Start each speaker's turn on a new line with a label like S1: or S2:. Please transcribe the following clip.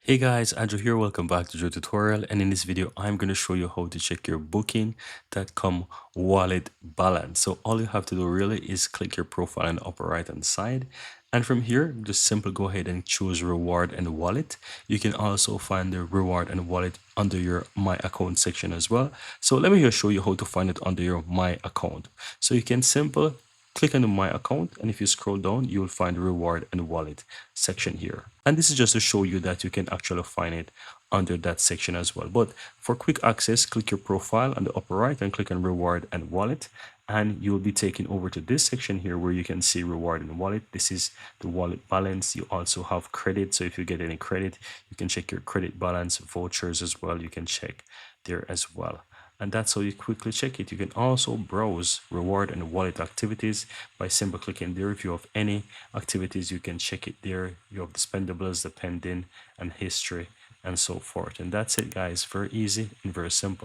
S1: Hey guys, Andrew here. Welcome back to Joe Tutorial. And in this video, I'm going to show you how to check your Booking.com wallet balance. So all you have to do really is click your profile on the upper right hand side. And from here, just simply go ahead and choose reward and wallet. You can also find the reward and wallet under your my account section as well. So let me just show you how to find it under your my account. So you can simply click on the my account, and if you scroll down you will find reward and wallet section here, and this is just to show you that you can actually find it under that section as well. But for quick access, click your profile on the upper right and click on reward and wallet, and you'll be taken over to this section here where you can see reward and wallet. This is the wallet balance. You also have credit, so if you get any credit you can check your credit balance. Vouchers as well, you can check there as well, and that's how you quickly check it. You can also browse reward and wallet activities by simply clicking there. If you have any activities, you can check it there. You have the spendables, the pending, and history, and so forth. And that's it, guys. Very easy and very simple.